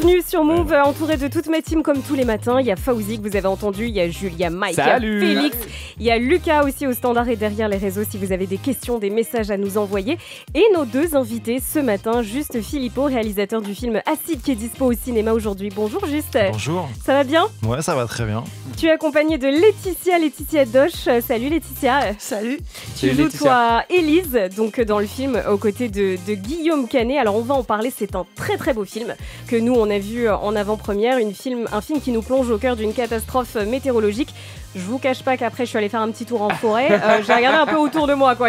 Bienvenue sur Move, entouré de toute ma team comme tous les matins. Il y a Fauzi que vous avez entendu, il y a Julia, Mike, Salut. il y a Félix, il y a Lucas aussi au standard et derrière les réseaux si vous avez des questions, des messages à nous envoyer. Et nos deux invités ce matin, Juste Philippot, réalisateur du film Acide qui est dispo au cinéma aujourd'hui. Bonjour Juste. Bonjour. Ça va bien? Ouais, ça va très bien. Tu es accompagné de Laetitia Doche. Salut Laetitia. Salut. Tu joues toi Élise, donc dans le film aux côtés de Guillaume Canet. Alors on va en parler, c'est un très très beau film que nous on a vu en avant-première, un film qui nous plonge au cœur d'une catastrophe météorologique. Je vous cache pas qu'après je suis allée faire un petit tour en forêt, j'ai regardé un peu autour de moi quoi.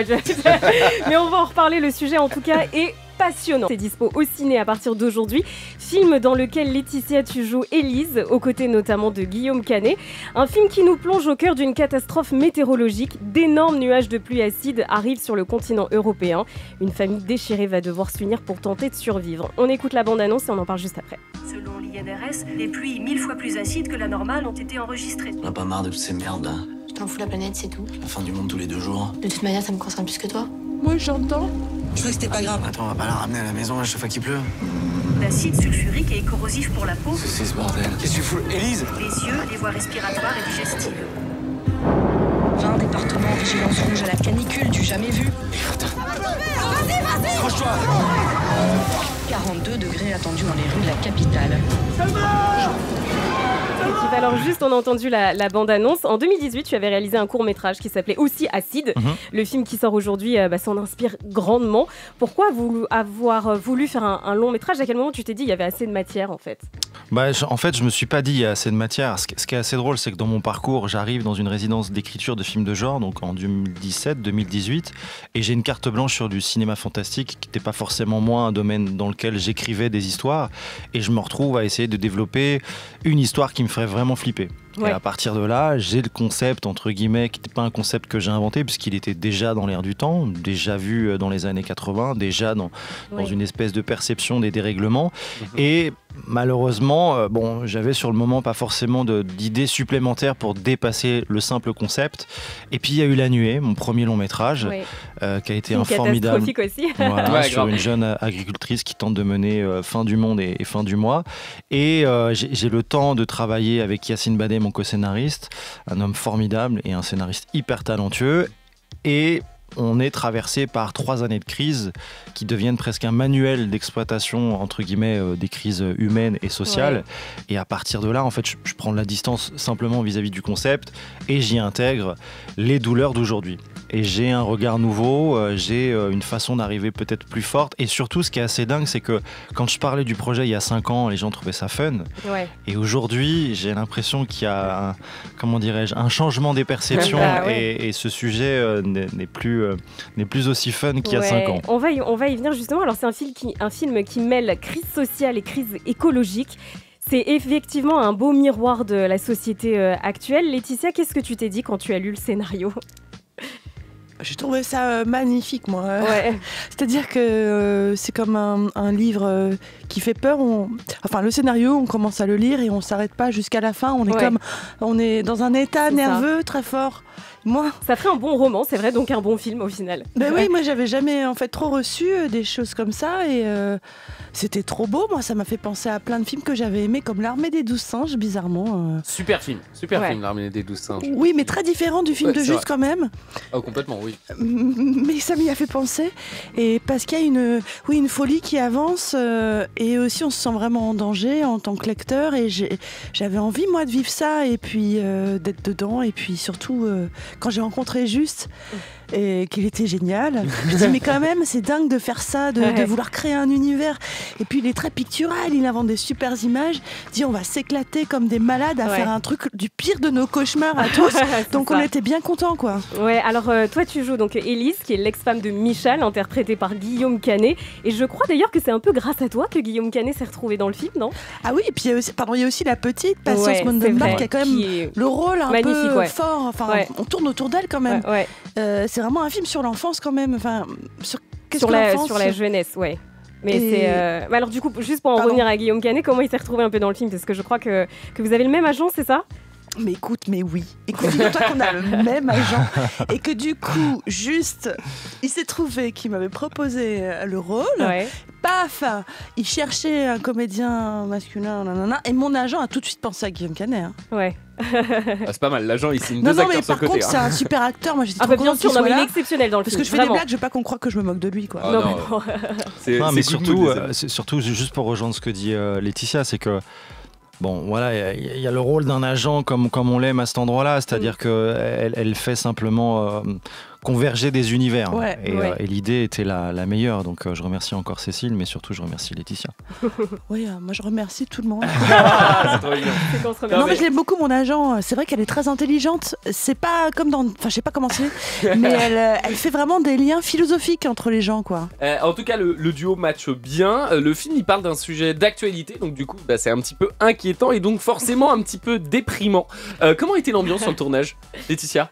Mais on va en reparler, le sujet en tout cas est passionnant. C'est dispo au ciné à partir d'aujourd'hui. Film dans lequel Laetitia tu joues Élise, aux côtés notamment de Guillaume Canet. Un film qui nous plonge au cœur d'une catastrophe météorologique. D'énormes nuages de pluie acide arrivent sur le continent européen. Une famille déchirée va devoir s'unir pour tenter de survivre. On écoute la bande-annonce et on en parle juste après. Selon l'INRS, des pluies 1000 fois plus acides que la normale ont été enregistrées. On a pas marre de toutes ces merdes là. Je t'en fous la planète, c'est tout. La fin du monde tous les 2 jours. De toute manière, ça me concerne plus que toi. Moi, j'entends. Je croyais que c'était pas grave. Attends, on va pas la ramener à la maison à chaque fois qu'il pleut. L'acide sulfurique est corrosif pour la peau, C'est ce bordel. Qu'est-ce que tu fous, Élise? les yeux, les voies respiratoires et digestives. 20 départements en vigilance rouge à la canicule du jamais vu. Accroche-toi. 42 degrés attendus dans les rues de la capitale. Alors juste, on a entendu la bande-annonce. En 2018, tu avais réalisé un court-métrage qui s'appelait aussi Acide. Le film qui sort aujourd'hui s'en inspire grandement. Pourquoi avoir voulu faire un long-métrage? À quel moment tu t'es dit il y avait assez de matière en fait? En fait, je me suis pas dit il y a assez de matière. Ce qui est assez drôle, c'est que dans mon parcours, j'arrive dans une résidence d'écriture de films de genre, donc en 2017-2018, et j'ai une carte blanche sur du cinéma fantastique qui n'était pas forcément moi un domaine dans lequel j'écrivais des histoires, et je me retrouve à essayer de développer une histoire qui me ferait vraiment flipper. Ouais. Et à partir de là, j'ai le concept, entre guillemets, qui n'était pas un concept que j'ai inventé, puisqu'il était déjà dans l'air du temps, déjà vu dans les années 80, déjà dans une espèce de perception des dérèglements. Et malheureusement, j'avais sur le moment pas forcément d'idées supplémentaires pour dépasser le simple concept. Et puis il y a eu La Nuée, mon premier long métrage, qui a été un formidable... Aussi. Voilà, sur une jeune agricultrice qui tente de mener fin du monde et fin du mois. Et j'ai le temps de travailler avec Yacine Badé, mon co-scénariste, un homme formidable et un scénariste hyper talentueux. Et on est traversé par 3 années de crise qui deviennent presque un manuel d'exploitation, entre guillemets, des crises humaines et sociales. Ouais. Et à partir de là, en fait, je prends de la distance simplement vis-à-vis du concept et j'y intègre les douleurs d'aujourd'hui. Et j'ai un regard nouveau, j'ai une façon d'arriver peut-être plus forte. Et surtout, ce qui est assez dingue, c'est que quand je parlais du projet il y a 5 ans, les gens trouvaient ça fun. Ouais. Et aujourd'hui, j'ai l'impression qu'il y a un changement des perceptions et ce sujet n'est plus aussi fun qu'il y a 5 ans. On va y venir justement. Alors c'est un film qui mêle crise sociale et crise écologique. C'est effectivement un beau miroir de la société actuelle. Laetitia, qu'est-ce que tu t'es dit quand tu as lu le scénario ? J'ai trouvé ça magnifique, moi. Ouais. C'est-à-dire que c'est comme un livre qui fait peur. Le scénario, on commence à le lire et on ne s'arrête pas jusqu'à la fin. On est dans un état nerveux très fort. Ça ferait un bon roman, c'est vrai, donc un bon film au final. Oui, moi j'avais jamais en fait trop reçu des choses comme ça et c'était trop beau. Moi, ça m'a fait penser à plein de films que j'avais aimés, comme L'Armée des 12 singes, bizarrement. Super film, L'Armée des 12 singes. Oui, mais très différent du film de Juste quand même. Oh, complètement, oui. Mais ça m'y a fait penser. Et parce qu'il y a une folie qui avance et aussi on se sent vraiment en danger en tant que lecteur. Et j'avais envie, moi, de vivre ça et puis d'être dedans. Et puis surtout, quand j'ai rencontré Juste et qu'il était génial, je me dis, mais quand même, c'est dingue de faire ça, de vouloir créer un univers. Et puis il est très pictural, il invente des super images. Il dit, on va s'éclater comme des malades à faire un truc du pire de nos cauchemars à tous. Donc on était bien contents, quoi. Ouais, alors toi tu joues donc Élise, qui est l'ex-femme de Michel, interprétée par Guillaume Canet. Et je crois d'ailleurs que c'est un peu grâce à toi que Guillaume Canet s'est retrouvé dans le film, non? Ah oui, et puis il y a aussi la petite Patience Mondenbach qui a quand même le rôle un peu fort. Enfin, on tourne autour d'elle quand même. C'est vraiment un film sur l'enfance quand même. Enfin, sur la jeunesse, ouais. Mais alors du coup, juste pour en revenir à Guillaume Canet, comment il s'est retrouvé un peu dans le film? Parce que je crois que vous avez le même agent, c'est ça? Mais écoute, mais oui. Écoute, dis-toi qu'on a le même agent et que du coup, juste, il s'est trouvé qu'il m'avait proposé le rôle. Ouais. Paf, il cherchait un comédien masculin, nanana, et mon agent a tout de suite pensé à Guillaume Canet. Hein. Ouais. C'est pas mal, l'agent il signe Non, deux non, acteurs mais sur par le côté. contre, c'est un super acteur. Moi, j'étais Ah trop bah bien contente qu'il sûr, non soit mais il là. est exceptionnel dans le Parce film. que je fais des vraiment. blagues, je veux pas qu'on croie que je me moque de lui, quoi. Ah, Non, non, mais bon. C'est Non, mais good mood, surtout, juste pour rejoindre ce que dit Laetitia, c'est que bon, voilà, il y a le rôle d'un agent comme on l'aime à cet endroit-là, c'est-à-dire qu'elle elle fait simplement converger des univers. Ouais. Et l'idée était la meilleure. Donc je remercie encore Cécile, mais surtout je remercie Laetitia. Oui, moi je remercie tout le monde. c'est trop bien. C'est qu'on se remercie. Non, mais je l'aime beaucoup, mon agent. C'est vrai qu'elle est très intelligente. C'est pas comme dans. Enfin, je sais pas comment c'est, mais elle fait vraiment des liens philosophiques entre les gens, quoi. En tout cas, le duo match bien. Le film, il parle d'un sujet d'actualité, donc du coup, c'est un petit peu inquiétant et donc forcément un petit peu déprimant. Comment était l'ambiance sur le tournage, Laetitia?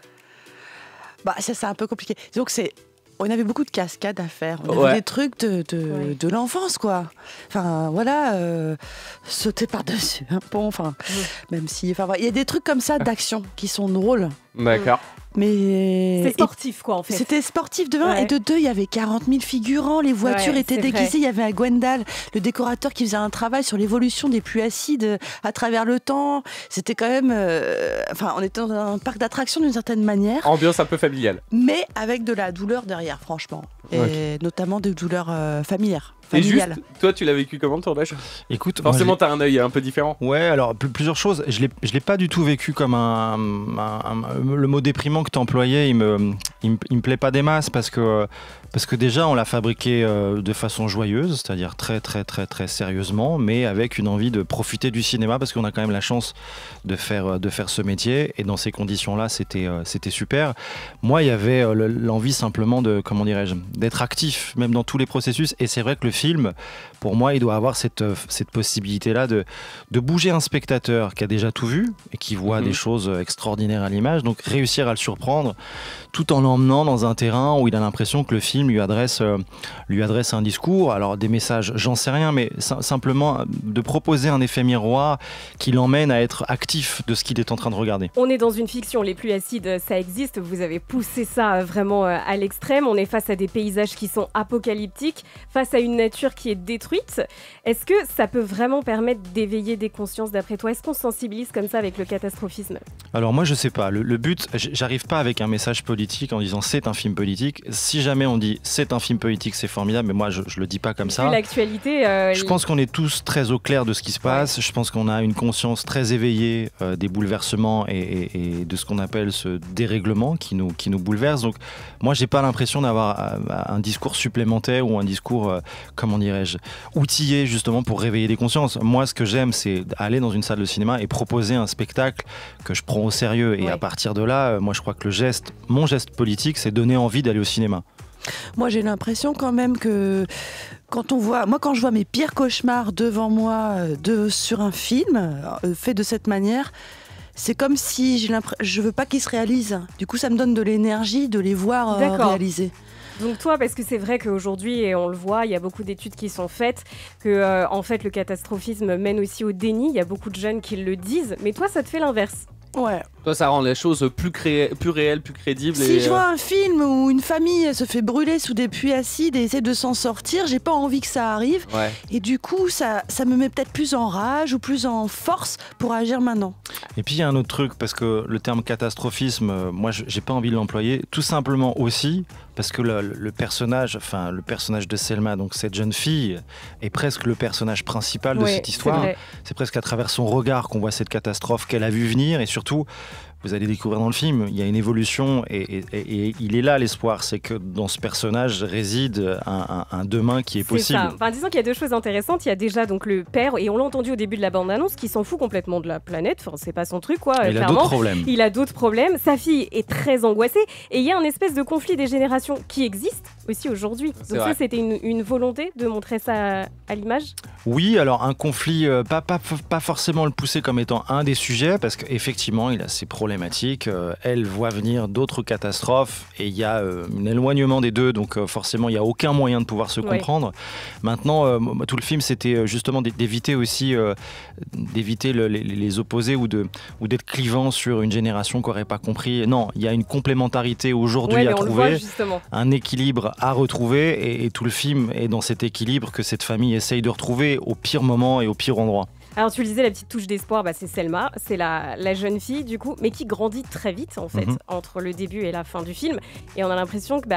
Bah, ça, c'est un peu compliqué. Donc, on avait beaucoup de cascades à faire. On Ouais. avait des trucs de l'enfance, quoi. Enfin, voilà, sauter par-dessus un pont, enfin, même si... Enfin, il y a des trucs comme ça d'action qui sont drôles. D'accord. Mais... C'est sportif, quoi, en fait. C'était sportif de 1 Ouais. et de 2, il y avait 40 000 figurants, les voitures Ouais, étaient c'est déguisées, vrai. il y avait un Gwendal, le décorateur qui faisait un travail sur l'évolution des pluies acides à travers le temps. C'était quand même... Enfin, on était dans un parc d'attractions d'une certaine manière, Ambiance un peu familiale. mais avec de la douleur derrière, franchement. Et notamment des douleurs familières. Et juste, familiales. toi, tu l'as vécu comment le tournage? Écoute, moi, Forcément, t'as un œil un peu différent. Ouais, alors plusieurs choses. Je l'ai pas du tout vécu comme le mot déprimant que tu employais. Il me plaît pas des masses parce que déjà on l'a fabriqué de façon joyeuse, c'est-à-dire très très très très sérieusement, mais avec une envie de profiter du cinéma parce qu'on a quand même la chance de faire ce métier et dans ces conditions-là, c'était super. Moi, il y avait l'envie simplement de, comment dirais-je, d'être actif, même dans tous les processus. Et c'est vrai que le film, pour moi, il doit avoir cette possibilité-là de bouger un spectateur qui a déjà tout vu et qui voit des choses extraordinaires à l'image, donc réussir à le surprendre tout en l'emmenant dans un terrain où il a l'impression que le film lui adresse un discours, alors des messages, j'en sais rien, mais simplement de proposer un effet miroir qui l'emmène à être actif de ce qu'il est en train de regarder. On est dans une fiction, les pluies acides, ça existe, vous avez poussé ça vraiment à l'extrême, on est face à des paysages qui sont apocalyptiques, face à une nature qui est détruite. Est-ce que ça peut vraiment permettre d'éveiller des consciences d'après toi? Est-ce qu'on se sensibilise comme ça avec le catastrophisme? Alors moi je sais pas, le but, j'arrive pas avec un message politique en disant c'est un film politique. Si jamais on dit c'est un film politique, c'est formidable, mais moi je le dis pas comme ça. Vu l'actualité, je pense qu'on est tous très au clair de ce qui se passe. Je pense qu'on a une conscience très éveillée des bouleversements et de ce qu'on appelle ce dérèglement qui nous bouleverse. Donc moi j'ai pas l'impression d'avoir un discours supplémentaire ou un discours, comment dirais-je, outillé justement pour réveiller des consciences. Moi ce que j'aime c'est aller dans une salle de cinéma et proposer un spectacle que je prends au sérieux. Et à partir de là, moi je crois que mon geste politique c'est donner envie d'aller au cinéma. Moi, j'ai l'impression quand même que quand je vois mes pires cauchemars devant moi sur un film fait de cette manière, c'est comme si je veux pas qu'ils se réalisent. Du coup, ça me donne de l'énergie de les voir réaliser. Donc toi, parce que c'est vrai qu'aujourd'hui, et on le voit, il y a beaucoup d'études qui sont faites, que en fait le catastrophisme mène aussi au déni. Il y a beaucoup de jeunes qui le disent, mais toi, ça te fait l'inverse. Ouais. Toi, ça rend les choses plus réelles, plus crédibles. Si je vois un film où une famille se fait brûler sous des pluies acides et essaie de s'en sortir, j'ai pas envie que ça arrive. Ouais. Et du coup, ça me met peut-être plus en rage ou plus en force pour agir maintenant. Et puis il y a un autre truc, parce que le terme catastrophisme, moi j'ai pas envie de l'employer, tout simplement aussi parce que le personnage de Selma, donc cette jeune fille, est presque le personnage principal de cette histoire. C'est presque à travers son regard qu'on voit cette catastrophe qu'elle a vu venir, et surtout, vous allez découvrir dans le film, il y a une évolution et il est là l'espoir, c'est que dans ce personnage réside un demain qui est possible. Ça. Enfin, disons qu'il y a deux choses intéressantes. Il y a déjà donc le père, et on l'a entendu au début de la bande-annonce, qui s'en fout complètement de la planète. Enfin, c'est pas son truc, quoi. Il a d'autres problèmes. Il a d'autres problèmes. Sa fille est très angoissée, et il y a un espèce de conflit des générations qui existe aussi aujourd'hui. Donc ça, c'était une volonté de montrer ça à l'image. Oui, alors un conflit, pas forcément le pousser comme étant un des sujets, parce qu'effectivement, il a ses problèmes problématique. Elle voit venir d'autres catastrophes et il y a un éloignement des deux, donc forcément il n'y a aucun moyen de pouvoir se comprendre. Maintenant, tout le film, c'était justement d'éviter aussi les opposés ou d'être clivant sur une génération qui n'aurait pas compris. Non, il y a une complémentarité aujourd'hui à trouver, un équilibre à retrouver et tout le film est dans cet équilibre que cette famille essaye de retrouver au pire moment et au pire endroit. Alors tu le disais, la petite touche d'espoir, c'est Selma, c'est la jeune fille du coup, mais qui grandit très vite en fait, entre le début et la fin du film. Et on a l'impression que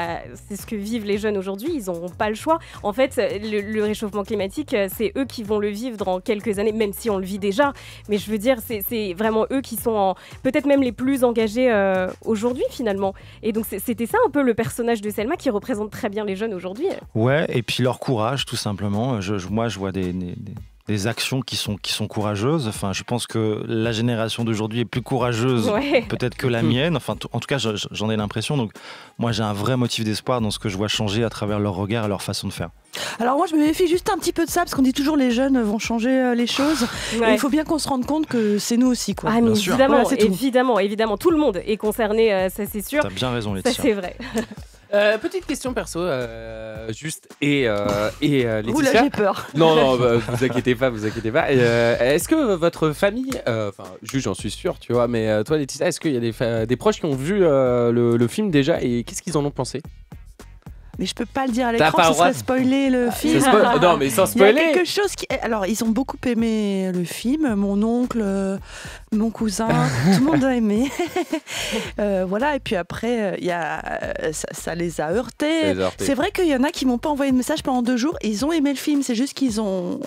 c'est ce que vivent les jeunes aujourd'hui, ils n'auront pas le choix. En fait, le réchauffement climatique, c'est eux qui vont le vivre dans quelques années, même si on le vit déjà. Mais je veux dire, c'est vraiment eux qui sont peut-être même les plus engagés aujourd'hui finalement. Et donc c'était ça un peu le personnage de Selma qui représente très bien les jeunes aujourd'hui. Ouais, et puis leur courage tout simplement. Moi je vois des actions qui sont courageuses. Enfin, je pense que la génération d'aujourd'hui est plus courageuse peut-être que la mienne. Enfin, en tout cas, j'en ai l'impression. Donc, moi, j'ai un vrai motif d'espoir dans ce que je vois changer à travers leur regard et leur façon de faire. Alors moi, je me méfie juste un petit peu de ça, parce qu'on dit toujours les jeunes vont changer les choses. Et il faut bien qu'on se rende compte que c'est nous aussi, quoi. Ah, mais évidemment, tout le monde est concerné, ça c'est sûr. T'as bien raison, Laetitia. Ça c'est vrai. Petite question perso, juste et Laetitia. Ouh là, j'ai peur. Non, vous inquiétez pas. Est-ce que votre famille, juste j'en suis sûr, tu vois, mais toi Laetitia, est-ce qu'il y a des proches qui ont vu le film déjà et qu'est-ce qu'ils en ont pensé? Mais je peux pas le dire à l'écran, ce serait spoiler le film. Non, mais sans spoiler. Il y a quelque chose qui... Alors, ils ont beaucoup aimé le film. Mon oncle, mon cousin, tout le monde a aimé. Voilà, et puis après, ça les a heurtés. C'est vrai qu'il y en a qui m'ont pas envoyé de message pendant 2 jours et ils ont aimé le film. C'est juste qu'ils ont...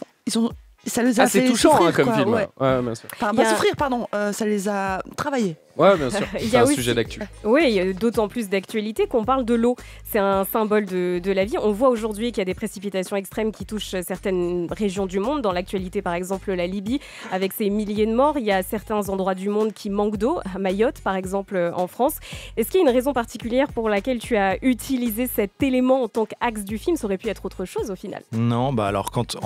Ça les a fait c'est touchant souffrir, comme film. Ouais. Ouais, bien sûr. Enfin, pas souffrir, pardon. Ça les a travaillés. Ouais, bien sûr. C'est un sujet d'actu. Oui, il y a d'autant plus d'actualité qu'on parle de l'eau. C'est un symbole de la vie. On voit aujourd'hui qu'il y a des précipitations extrêmes qui touchent certaines régions du monde. Dans l'actualité, par exemple, la Libye, avec ses milliers de morts. Il y a certains endroits du monde qui manquent d'eau. À Mayotte, par exemple, en France. Est-ce qu'il y a une raison particulière pour laquelle tu as utilisé cet élément en tant qu'axe du film? Ça aurait pu être autre chose, au final. Non, alors, quand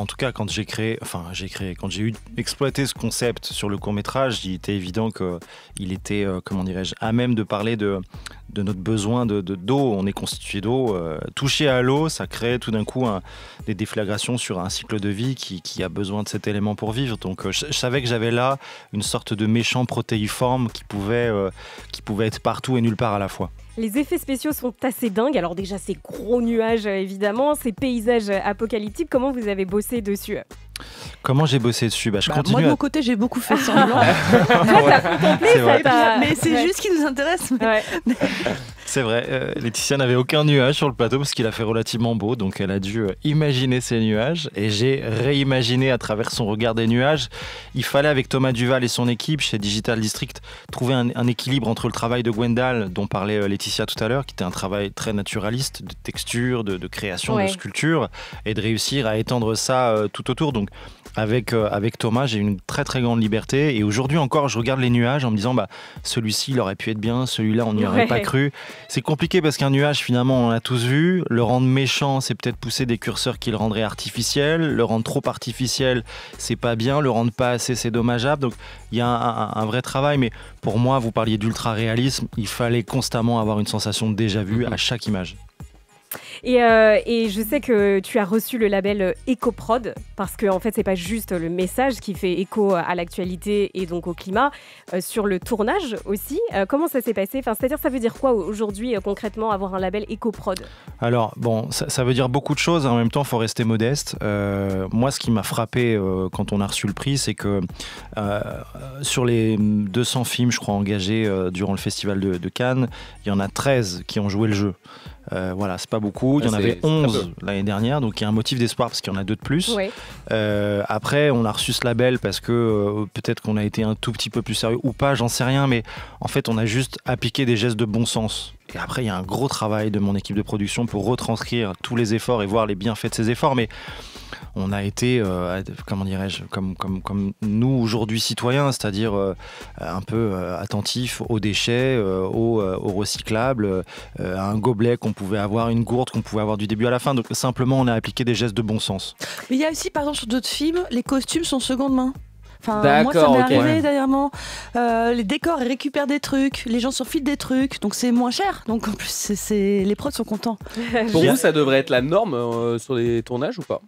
j'ai exploité ce concept sur le court-métrage, il était évident qu'il était à même de parler de notre besoin d'eau. On est constitué d'eau. Toucher à l'eau, ça crée tout d'un coup des déflagrations sur un cycle de vie qui a besoin de cet élément pour vivre. Donc je savais que j'avais là une sorte de méchant protéiforme qui pouvait être partout et nulle part à la fois. Les effets spéciaux sont assez dingues. Alors déjà, ces gros nuages, évidemment, ces paysages apocalyptiques, comment vous avez bossé dessus? Comment j'ai bossé dessus? Je continue. Moi, de mon côté, j'ai beaucoup fait semblant. Mais c'est juste ce qui nous intéresse. Ouais. C'est vrai, Laetitia n'avait aucun nuage sur le plateau parce qu'il a fait relativement beau, donc elle a dû imaginer ces nuages et j'ai réimaginé à travers son regard des nuages. Il fallait, avec Thomas Duval et son équipe chez Digital District, trouver un équilibre entre le travail de Gwendal, dont parlait Laetitia tout à l'heure, qui était un travail très naturaliste, de texture, de création, de sculpture, et de réussir à étendre ça tout autour. Donc avec Thomas, j'ai une très très grande liberté et aujourd'hui encore, je regarde les nuages en me disant celui-ci, il aurait pu être bien, celui-là, on n'y aurait pas cru. C'est compliqué parce qu'un nuage, finalement, on l'a tous vu. Le rendre méchant, c'est peut-être pousser des curseurs qui le rendraient artificiel. Le rendre trop artificiel, c'est pas bien. Le rendre pas assez, c'est dommageable. Donc, il y a un vrai travail. Mais pour moi, vous parliez d'ultra-réalisme. Il fallait constamment avoir une sensation de déjà-vu à chaque image. Et je sais que tu as reçu le label EcoProd parce que en fait c'est pas juste le message qui fait écho à l'actualité et donc au climat, sur le tournage aussi. Comment ça s'est passé? C'est-à-dire, ça veut dire quoi aujourd'hui concrètement avoir un label EcoProd? Alors ça veut dire beaucoup de choses. En même temps, il faut rester modeste. Moi, ce qui m'a frappé quand on a reçu le prix, c'est que sur les 200 films, je crois, engagés durant le festival de Cannes, il y en a 13 qui ont joué le jeu. Voilà, c'est pas beaucoup. Il y en avait 11 l'année dernière, donc il y a un motif d'espoir parce qu'il y en a 2 de plus. Oui. Après, on a reçu ce label parce que peut-être qu'on a été un tout petit peu plus sérieux ou pas, j'en sais rien, mais en fait, on a juste appliqué des gestes de bon sens. Et après, il y a un gros travail de mon équipe de production pour retranscrire tous les efforts et voir les bienfaits de ces efforts, mais on a été, comment dirais-je, comme nous aujourd'hui citoyens, c'est-à-dire un peu attentifs aux déchets, aux recyclables, à un gobelet qu'on pouvait avoir, une gourde qu'on pouvait avoir du début à la fin. Donc simplement, on a appliqué des gestes de bon sens. Mais il y a aussi, par exemple, sur d'autres films, les costumes sont seconde main. Enfin, moi, ça D'accord, m'est ok. arrivé dernièrement. Les décors, ils récupèrent des trucs, les gens s'enfilent des trucs, donc c'est moins cher. Donc en plus, les prods sont contents. Pour vous, ça devrait être la norme sur les tournages ou pas?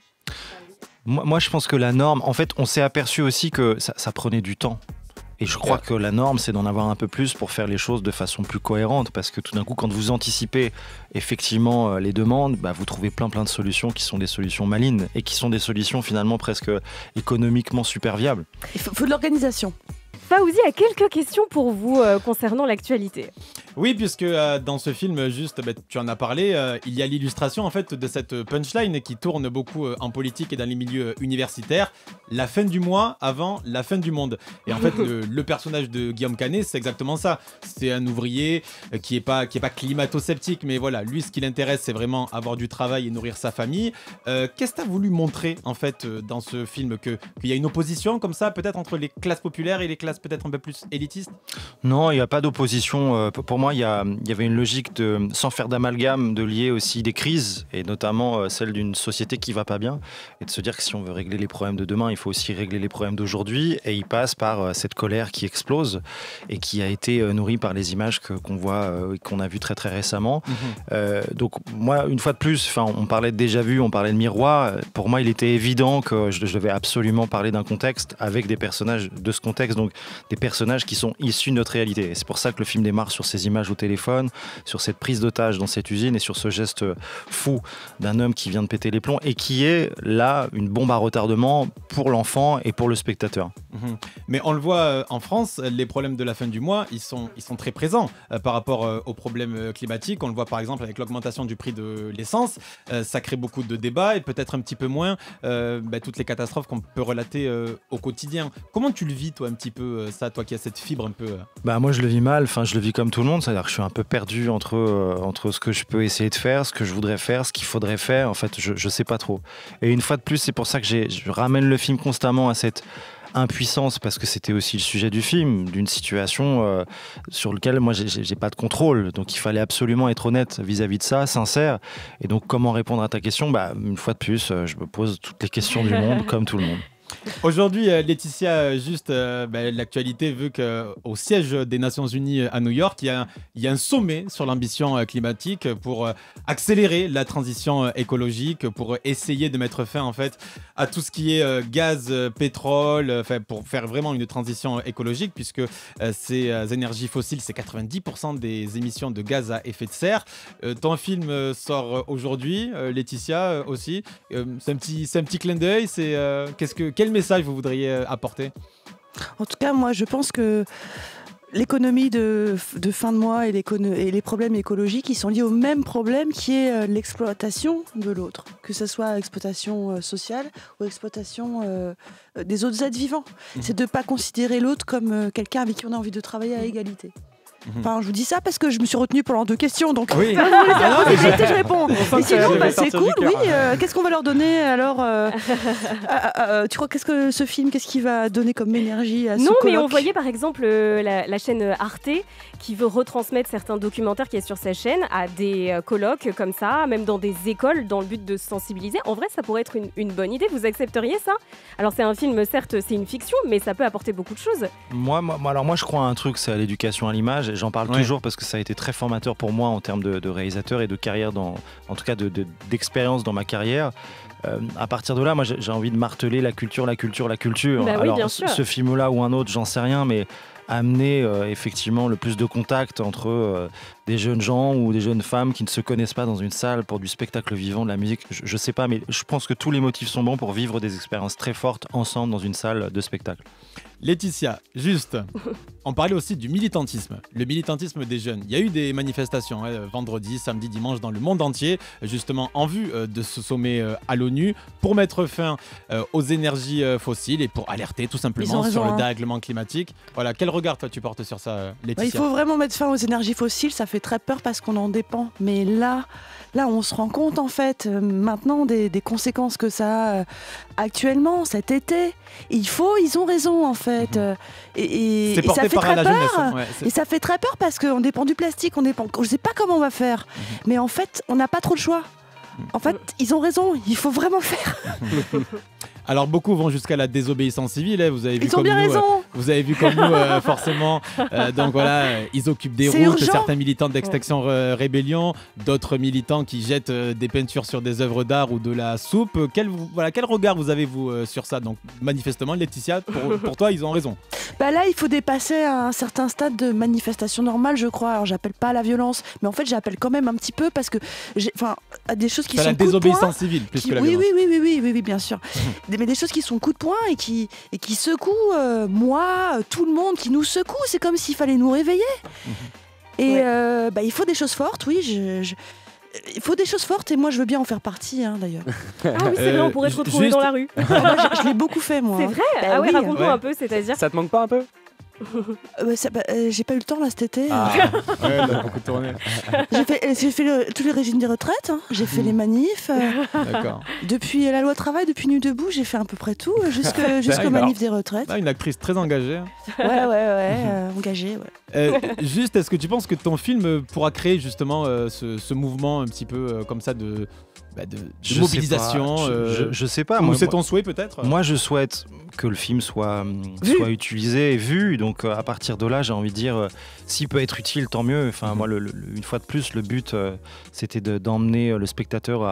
Moi, je pense que la norme, en fait, on s'est aperçu aussi que ça prenait du temps. Et je crois que la norme, c'est d'en avoir un peu plus pour faire les choses de façon plus cohérente. Parce que tout d'un coup, quand vous anticipez effectivement les demandes, vous trouvez plein de solutions qui sont des solutions malines et qui sont des solutions finalement presque économiquement super viables. Il faut de l'organisation. Fawzi a quelques questions pour vous concernant l'actualité. Oui, puisque dans ce film, juste, tu en as parlé, il y a l'illustration en fait de cette punchline qui tourne beaucoup en politique et dans les milieux universitaires. La fin du mois avant la fin du monde. Et en fait, le personnage de Guillaume Canet, c'est exactement ça. C'est un ouvrier qui est pas climato-sceptique, mais voilà, lui, ce qui l'intéresse, c'est vraiment avoir du travail et nourrir sa famille. Qu'est-ce que tu as voulu montrer en fait dans ce film, qu'il y a une opposition comme ça, peut-être entre les classes populaires et les classes peut-être un peu plus élitistes? Non, il n'y a pas d'opposition. Pour moi, il y avait une logique de, sans faire d'amalgame, de lier aussi des crises, et notamment celle d'une société qui va pas bien, et de se dire que si on veut régler les problèmes de demain, il faut aussi régler les problèmes d'aujourd'hui, et il passe par cette colère qui explose et qui a été nourrie par les images qu'on voit, qu'on a vues très très récemment. Donc moi, une fois de plus, on parlait de déjà vu, on parlait de miroir. Pour moi, il était évident que je devais absolument parler d'un contexte avec des personnages de ce contexte, donc des personnages qui sont issus de notre réalité. Et c'est pour ça que le film démarre sur ces images au téléphone, sur cette prise d'otage dans cette usine et sur ce geste fou d'un homme qui vient de péter les plombs et qui est là une bombe à retardement pour l'enfant et pour le spectateur. Mais on le voit en France, les problèmes de la fin du mois, ils sont très présents par rapport aux problèmes climatiques. On le voit par exemple avec l'augmentation du prix de l'essence. Ça crée beaucoup de débats et peut-être un petit peu moins toutes les catastrophes qu'on peut relater au quotidien. Comment tu le vis toi un petit peu ça, toi qui as cette fibre un peu Moi je le vis mal, je le vis comme tout le monde, c'est-à-dire que je suis un peu perdu entre ce que je peux essayer de faire, ce que je voudrais faire, ce qu'il faudrait faire. En fait, je sais pas trop. Et une fois de plus, c'est pour ça que je ramène le film constamment à cette impuissance, parce que c'était aussi le sujet du film, d'une situation sur laquelle moi j'ai pas de contrôle, donc il fallait absolument être honnête vis-à-vis de ça, sincère. Et donc comment répondre à ta question? Une fois de plus, je me pose toutes les questions du monde comme tout le monde. Aujourd'hui, Laetitia, juste l'actualité veut qu'au siège des Nations Unies à New York, il y a un sommet sur l'ambition climatique pour accélérer la transition écologique, pour essayer de mettre fin en fait à tout ce qui est gaz, pétrole, pour faire vraiment une transition écologique, puisque ces énergies fossiles, c'est 90% des émissions de gaz à effet de serre. Ton film sort aujourd'hui, Laetitia aussi. C'est un petit clin d'œil. Quel message vous voudriez apporter? En tout cas, moi, je pense que l'économie de fin de mois et les problèmes écologiques, ils sont liés au même problème qui est l'exploitation de l'autre, que ce soit exploitation sociale ou exploitation des autres êtres vivants. C'est de ne pas considérer l'autre comme quelqu'un avec qui on a envie de travailler à égalité. Enfin, je vous dis ça parce que je me suis retenue pendant 2 questions, donc oui. je réponds. Et sinon, c'est cool, oui. Qu'est-ce qu'on va leur donner alors tu crois qu'est-ce qu'il va donner comme énergie à ce colloque? Mais on voyait par exemple la chaîne Arte qui veut retransmettre certains documentaires qui est sur sa chaîne à des colloques comme ça, même dans des écoles, dans le but de sensibiliser. En vrai, ça pourrait être une bonne idée. Vous accepteriez ça? Alors c'est un film, certes, c'est une fiction, mais ça peut apporter beaucoup de choses. Moi, je crois à un truc, c'est à l'éducation à l'image. J'en parle toujours parce que ça a été très formateur pour moi en termes de réalisateur et de carrière, en tout cas d'expérience dans ma carrière. À partir de là, moi j'ai envie de marteler la culture. Alors ce film-là ou un autre, j'en sais rien, mais amener effectivement le plus de contact entre des jeunes gens ou des jeunes femmes qui ne se connaissent pas dans une salle pour du spectacle vivant, de la musique, je sais pas, mais je pense que tous les motifs sont bons pour vivre des expériences très fortes ensemble dans une salle de spectacle. Laetitia, juste, on parlait aussi du militantisme, le militantisme des jeunes. Il y a eu des manifestations vendredi, samedi, dimanche dans le monde entier, justement en vue de ce sommet à l'ONU pour mettre fin aux énergies fossiles et pour alerter tout simplement sur le dérèglement climatique. Voilà, quel regard toi tu portes sur ça, Laetitia? Il faut vraiment mettre fin aux énergies fossiles, ça fait très peur parce qu'on en dépend. Mais là, on se rend compte en fait maintenant des conséquences que ça a actuellement, cet été. Ils ont raison en fait. Et ça fait très peur. Et ça fait très peur parce qu'on dépend du plastique, je ne sais pas comment on va faire. Mais en fait, on n'a pas trop le choix. En fait, ils ont raison, il faut vraiment le faire. Alors beaucoup vont jusqu'à la désobéissance civile. Hein. Vous avez vu Ils ont comme bien nous, raison. vous avez vu comme nous, forcément. Donc voilà, ils occupent des C'est routes. urgent. Certains militants d'Extinction Rébellion, d'autres militants qui jettent des peintures sur des œuvres d'art ou de la soupe. Quel regard vous avez vous sur ça? Donc manifestement, Laetitia, pour toi, ils ont raison. Bah là, il faut dépasser un certain stade de manifestation normale, je crois. Alors, j'appelle pas à la violence, mais en fait, j'appelle quand même un petit peu parce que, à des choses qui sont la coup de poing, désobéissance civile, plus que la violence. oui, bien sûr. Mais des choses qui sont coup de poing et qui secouent moi, tout le monde, qui nous secouent. C'est comme s'il fallait nous réveiller. Et il faut des choses fortes, oui. Il faut des choses fortes et moi je veux bien en faire partie d'ailleurs. Ah oui, c'est vrai, on pourrait se retrouver dans la rue. Moi, je l'ai beaucoup fait moi. C'est vrai. Bah, oui, raconte-nous un peu, c'est-à-dire. Ça te manque pas un peu? J'ai pas eu le temps là cet été. Ouais, on a beaucoup tourné. J'ai fait tous les régimes des retraites, j'ai fait les manifs. D'accord. Depuis la loi travail, depuis Nuit debout, j'ai fait à peu près tout, jusqu'aux manifs des retraites. Une actrice très engagée. Engagée. Juste, est-ce que tu penses que ton film pourra créer justement ce mouvement un petit peu comme ça de mobilisation? Je sais pas. Ou c'est ton souhait peut-être? Moi, je souhaite que le film soit utilisé et vu. Donc, à partir de là, j'ai envie de dire, s'il peut être utile, tant mieux. Enfin, moi, une fois de plus, le but, c'était d'emmener le spectateur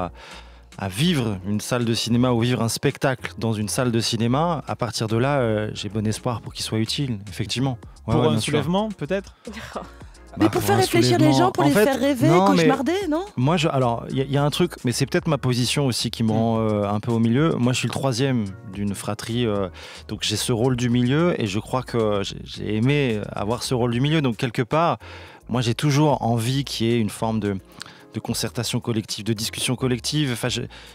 à vivre une salle de cinéma ou vivre un spectacle dans une salle de cinéma. À partir de là, j'ai bon espoir pour qu'il soit utile, effectivement. Pour un soulèvement, peut-être? Mais pour faire réfléchir les gens, pour les faire rêver, cauchemarder, non? Moi, alors, il y a un truc, mais c'est peut-être ma position aussi qui me rend un peu au milieu. Moi, je suis le troisième d'une fratrie, donc j'ai ce rôle du milieu et je crois que j'ai aimé avoir ce rôle du milieu. Donc, quelque part, moi, j'ai toujours envie qu'il y ait une forme de concertation collective, de discussion collective. Enfin,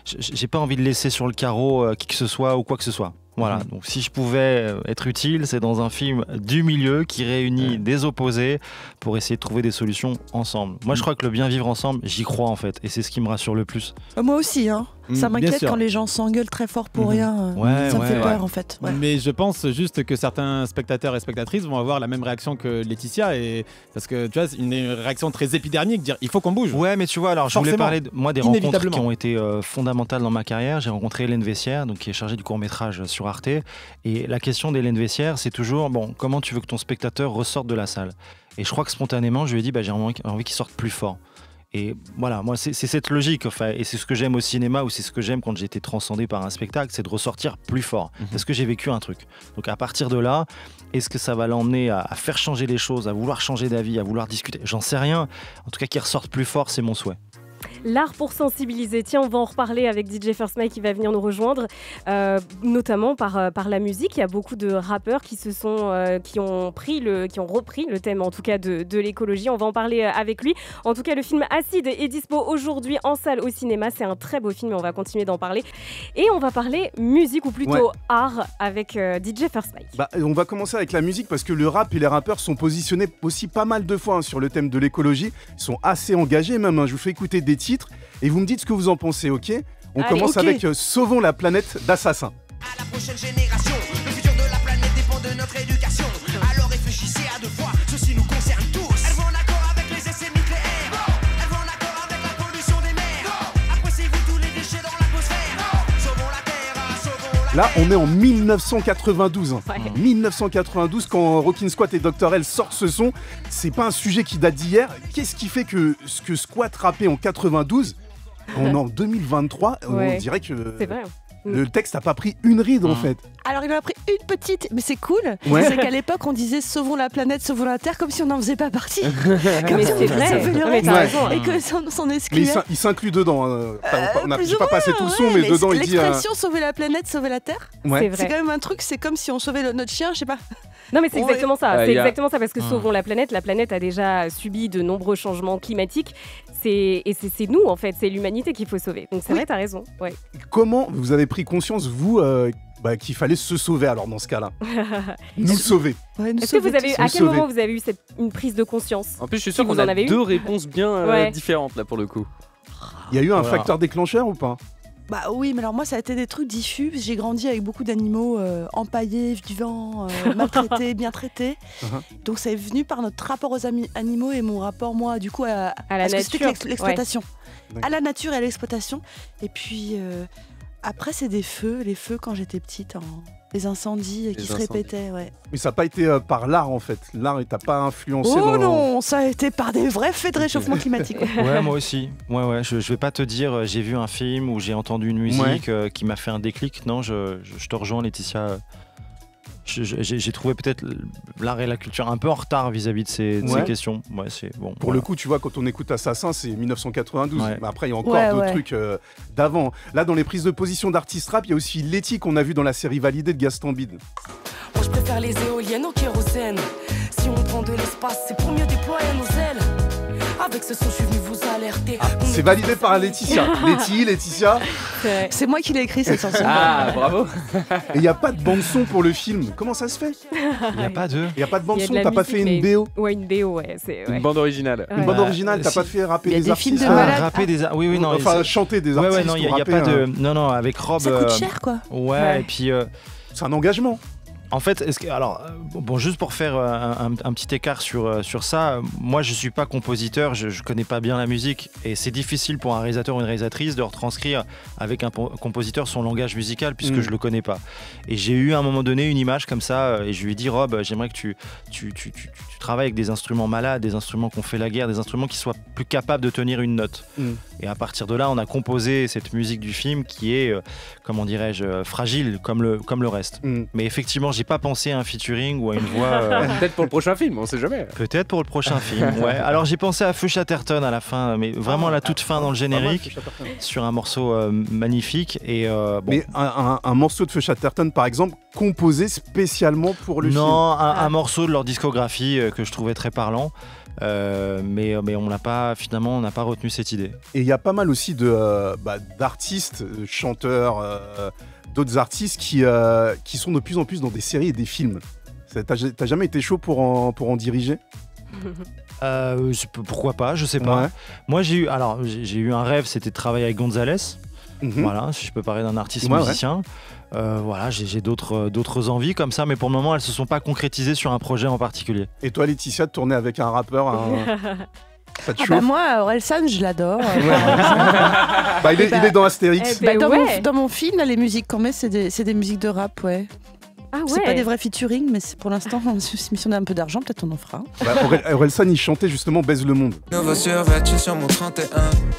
j'ai pas envie de laisser sur le carreau qui que ce soit ou quoi que ce soit. Voilà, donc si je pouvais être utile, c'est dans un film du milieu qui réunit des opposés pour essayer de trouver des solutions ensemble. Moi, je crois que le bien vivre ensemble, j'y crois en fait, et c'est ce qui me rassure le plus. Moi aussi, ça m'inquiète quand les gens s'engueulent très fort pour rien. Ça me fait peur en fait. Ouais. Mais je pense juste que certains spectateurs et spectatrices vont avoir la même réaction que Laetitia, parce que tu vois, c'est une réaction très épidermique, dire il faut qu'on bouge. Ouais, mais tu vois, alors je voulais parler des rencontres qui ont été fondamentales dans ma carrière. J'ai rencontré Hélène Vessière, donc qui est chargée du court-métrage sur Arte, et la question d'Hélène Vessière, c'est toujours comment tu veux que ton spectateur ressorte de la salle. Et je crois que spontanément, je lui ai dit j'ai envie qu'il sorte plus fort. Et voilà, moi c'est cette logique, et c'est ce que j'aime au cinéma, ou c'est ce que j'aime quand j'ai été transcendé par un spectacle, c'est de ressortir plus fort, parce que j'ai vécu un truc. Donc à partir de là, est-ce que ça va l'emmener à faire changer les choses, à vouloir changer d'avis, à vouloir discuter? J'en sais rien. En tout cas, qu'il ressorte plus fort, c'est mon souhait. L'art pour sensibiliser, tiens, on va en reparler avec DJ First Mike qui va venir nous rejoindre, notamment par la musique. Il y a beaucoup de rappeurs qui ont repris le thème en tout cas de l'écologie. On va en parler avec lui. En tout cas, le film Acide est dispo aujourd'hui en salle au cinéma. C'est un très beau film et on va continuer d'en parler. Et on va parler musique ou plutôt art avec DJ First Mike. On va commencer avec la musique parce que le rap et les rappeurs sont positionnés aussi pas mal de fois sur le thème de l'écologie. Ils sont assez engagés même. Je vous fais écouter des titres et vous me dites ce que vous en pensez, ok? On commence avec Sauvons la planète d'Assassin. À la prochaine génération, le futur de la planète dépend de notre éducation. Alors réfléchissez à deux fois, ceci nous concerne tous. Elles vont en accord avec les essais nucléaires. Elles vont en accord avec la pollution des mers. Appréciez-vous tous les déchets dans l'atmosphère. Sauvons la terre, sauvons la Là, on est en 1992. 1992, quand Rockin' Squat et Dr. L sortent ce son, c'est pas un sujet qui date d'hier. Qu'est-ce qui fait que ce que Squat rappait en 92, on est en 2023, on dirait que le texte n'a pas pris une ride en fait. Alors il en a pris une petite, mais c'est cool. C'est qu'à l'époque on disait sauvons la planète, sauvons la Terre, comme si on n'en faisait pas partie. Mais c'est vrai. Et que s'en excluait. Mais il s'inclut dedans. J'ai pas passé tout le son, mais dedans il dit. L'expression sauver la planète, sauver la Terre, c'est quand même un truc. C'est comme si on sauvait notre chien, je sais pas. Non mais c'est exactement ça. C'est exactement ça parce que sauvons la planète. La planète a déjà subi de nombreux changements climatiques. Et c'est nous en fait, c'est l'humanité qu'il faut sauver. Donc c'est vrai, t'as raison. Ouais. Comment vous avez pris conscience vous qu'il fallait se sauver alors dans ce cas-là? Nous sauver. Est-ce que à quel moment vous avez eu une prise de conscience? En plus, je suis sûr qu'on a deux réponses bien différentes là pour le coup. Il y a eu un facteur déclencheur ou pas? Oui, mais alors moi ça a été des trucs diffus. J'ai grandi avec beaucoup d'animaux empaillés, vivants, maltraités, bien traités. Donc ça est venu par notre rapport aux animaux et mon rapport moi du coup à la nature, l'exploitation, à la nature et à l'exploitation. Et puis Après, c'est les feux quand j'étais petite, les incendies qui se répétaient. Ouais. Mais ça n'a pas été par l'art en fait. L'art, il t'a pas influencé Oh non, ça a été par des vrais faits de réchauffement climatique. Ouais, moi aussi. Ouais, je vais pas te dire, j'ai vu un film ou j'ai entendu une musique qui m'a fait un déclic. Non, je te rejoins, Laetitia. J'ai trouvé peut-être l'art et la culture un peu en retard vis-à-vis de ces questions. Ouais, c'est bon. Pour le coup, tu vois, quand on écoute Assassin, c'est 1992. Ouais. Mais après, il y a encore d'autres trucs d'avant. Là, dans les prises de position d'artistes rap, il y a aussi Letty qu'on a vu dans la série Validée de Gaston Bide. Moi, je préfère les éoliennes au kérosène. Si on prend de l'espace, c'est pour mieux déployer nos ailes. Avec ce son, je suis venu vous alerter. C'est validé par Laetitia. Laetitia. C'est moi qui l'ai écrit cette chanson. Ah, bravo. Et il n'y a pas de bande-son pour le film. Comment ça se fait? Il n'y a pas de bande-son. T'as pas fait une BO? Ouais, une BO, ouais. Une bande originale. Une bande originale, t'as pas fait rapper des artistes? Oui, non. Enfin, chanter des artistes. Ouais, non, il n'y a pas de. Non, avec Rob. Ça coûte cher, quoi. Ouais, et puis. C'est un engagement. En fait, juste pour faire un petit écart sur ça, moi je suis pas compositeur, je connais pas bien la musique et c'est difficile pour un réalisateur ou une réalisatrice de retranscrire avec un compositeur son langage musical puisque je le connais pas. Et j'ai eu à un moment donné une image comme ça et je lui ai dit Rob, j'aimerais que tu travailles avec des instruments malades, des instruments qui ont fait la guerre, des instruments qui soient plus capables de tenir une note. Et à partir de là, on a composé cette musique du film qui est, comment dirais-je, fragile comme le reste. Mais effectivement, j'ai pas pensé à un featuring ou à une voix. Peut-être pour le prochain film, on sait jamais. Peut-être pour le prochain film, ouais. Alors j'ai pensé à Feu Chatterton à la fin, mais vraiment à la toute fin dans le générique, sur un morceau magnifique. Et, bon. Mais un morceau de Feu Chatterton, par exemple, composé spécialement pour le film. Non, un morceau de leur discographie que je trouvais très parlant. Mais on n'a pas retenu cette idée. Et il y a pas mal aussi d'artistes, chanteurs, d'autres artistes qui sont de plus en plus dans des séries et des films. T'as jamais été chaud pour en diriger? Pourquoi pas, je sais pas. Moi j'ai eu un rêve, c'était de travailler avec Gonzalez. Voilà, si je peux parler d'un artiste musicien. Voilà, j'ai d'autres envies comme ça, mais pour le moment, elles se sont pas concrétisées sur un projet en particulier. Et toi, Laetitia, de tourner avec un rappeur, ça te chauffe? Moi, Orelsan, je l'adore. Il est dans Astérix. Dans mon film, là, les musiques qu'on met, c'est des musiques de rap, ouais. Ah ouais. C'est pas des vrais featuring, mais pour l'instant, si on a un peu d'argent, peut-être on en fera. Orelsan, il chantait justement Baise le monde. Nouveau survêtu sur mon 31,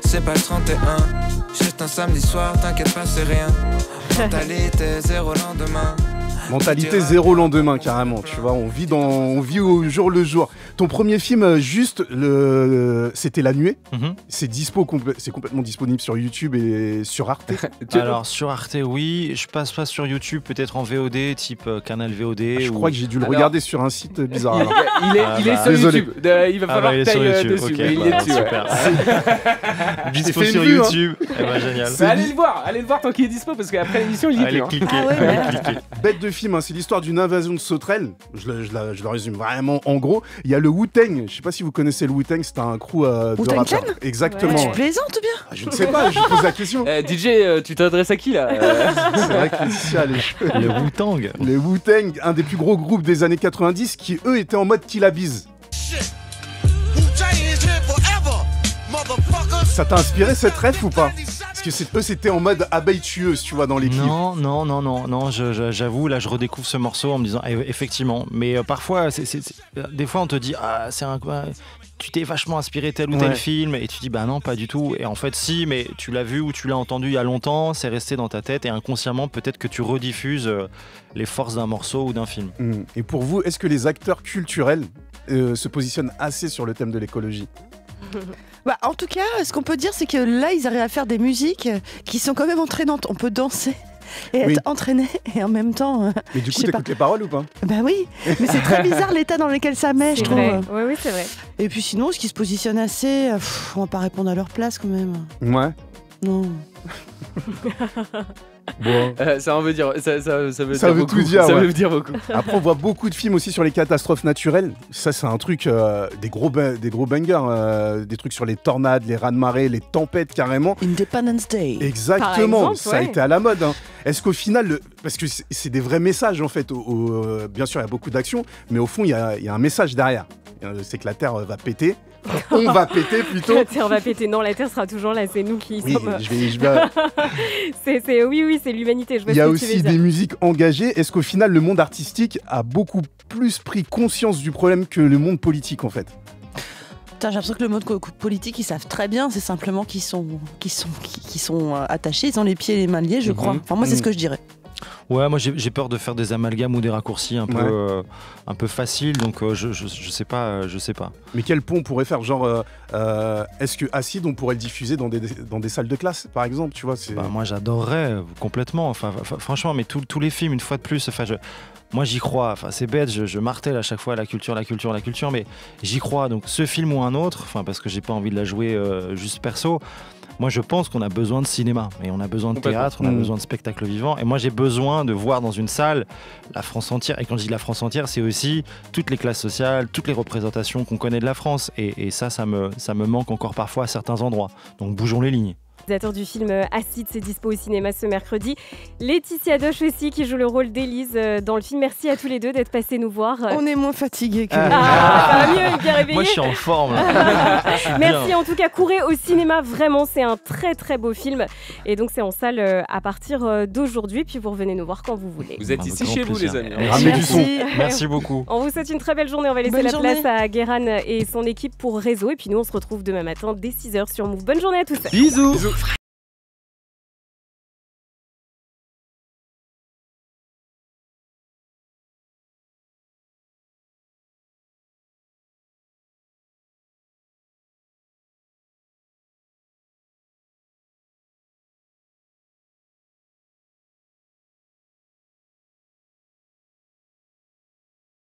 c'est pas le 31. Juste un samedi soir, t'inquiète pas, c'est rien. Mentalité zéro lendemain. Mentalité zéro lendemain, carrément. Tu vois, on vit au jour le jour. Ton premier film, c'était La Nuée. C'est c'est complètement disponible sur YouTube et sur Arte. Alors sur Arte, oui. Je passe pas sur YouTube, peut-être en VOD, type canal VOD. Je crois que j'ai dû le regarder sur un site bizarre. Il est sur YouTube. Il va falloir que tu ailles dessus. Okay, mais il est dessus. Super. Dispo sur YouTube. Génial. Allez le voir tant qu'il est dispo parce qu'après l'émission il y est plus. Allez cliquer. Bête de film, c'est l'histoire d'une invasion de sauterelles. Je le résume vraiment en gros. Il y a le Wu-Tang. Je sais pas si vous connaissez le Wu-Tang, c'est un crew de rappeurs. Exactement. Tu plaisantes bien? Je ne sais pas, je pose la question. DJ, tu t'adresses à qui là? C'est vrai que Laetitia, le Wu-Tang. Le Wu-Tang, un des plus gros groupes des années 90 qui eux étaient en mode Kill la bise. Ça t'a inspiré cette ref ou pas? Parce que eux c'était en mode abeille tueuse, tu vois, dans les clips. Non, j'avoue, là je redécouvre ce morceau en me disant effectivement, mais parfois des fois on te dit tu t'es vachement inspiré tel ou tel film et tu dis bah non, pas du tout, et en fait si, mais tu l'as vu ou tu l'as entendu il y a longtemps, c'est resté dans ta tête et inconsciemment peut-être que tu rediffuses les forces d'un morceau ou d'un film. Et pour vous, est-ce que les acteurs culturels se positionnent assez sur le thème de l'écologie? En tout cas, ce qu'on peut dire, c'est que là, ils arrivent à faire des musiques qui sont quand même entraînantes. On peut danser et être entraîné et en même temps... Mais du coup, t'écoutes les paroles ou pas? Bah oui, mais c'est très bizarre l'état dans lequel ça met, je trouve. Oui, c'est vrai. Et puis sinon, ce qui se positionne assez, on va pas répondre à leur place quand même. Ouais. Non. Bon. Ça veut dire tout dire. Ça veut dire beaucoup. Après, on voit beaucoup de films aussi sur les catastrophes naturelles. Ça, c'est un truc, des gros bangers, des trucs sur les tornades, les raz-de-marée, les tempêtes carrément. Independence Day. Exactement, exemple, ça a été à la mode. Est-ce qu'au final, parce que c'est des vrais messages en fait, bien sûr il y a beaucoup d'actions, mais au fond il y a un message derrière. C'est que la Terre va péter. On va péter plutôt. La Terre va péter. Non, la Terre sera toujours là. C'est nous qui Oui, sommes. je vais... Oui, c'est l'humanité. Il y a aussi des musiques engagées. Est-ce qu'au final, le monde artistique a beaucoup plus pris conscience du problème que le monde politique, en fait? J'ai l'impression que le monde politique, ils savent très bien, c'est simplement qu'ils sont attachés, ils ont les pieds et les mains liés, je crois. Enfin, moi, c'est ce que je dirais. Ouais, moi j'ai peur de faire des amalgames ou des raccourcis un peu faciles, donc je sais pas. Mais quel pont on pourrait faire? Genre, est-ce que Acide, on pourrait le diffuser dans des salles de classe, par exemple, tu vois? Moi, j'adorerais complètement. Enfin, franchement, mais tous les films, une fois de plus, moi j'y crois, c'est bête, je martèle à chaque fois la culture, mais j'y crois. Donc ce film ou un autre, parce que j'ai pas envie de la jouer juste perso, moi je pense qu'on a besoin de cinéma, et on a besoin de théâtre, on a besoin de spectacle vivant, et moi j'ai besoin de voir dans une salle la France entière, et quand je dis la France entière, c'est aussi toutes les classes sociales, toutes les représentations qu'on connaît de la France, et ça me manque encore parfois à certains endroits, donc bougeons les lignes. Du film Acide, c'est dispo au cinéma ce mercredi. Laetitia Doche aussi qui joue le rôle d'Élise dans le film. Merci à tous les deux d'être passés nous voir. On est moins fatigués que ça va mieux, bien réveillé. Moi je suis en forme. Merci en tout cas, courez au cinéma, vraiment c'est un très très beau film. Et donc c'est en salle à partir d'aujourd'hui, puis vous revenez nous voir quand vous voulez. Vous êtes ici chez vous les amis. Ramenez du son. Merci beaucoup. On vous souhaite une très belle journée, on va laisser la place à Guéran et son équipe pour Réseau. Et puis nous on se retrouve demain matin dès 6h sur Move. Bonne journée à tous. Bisous.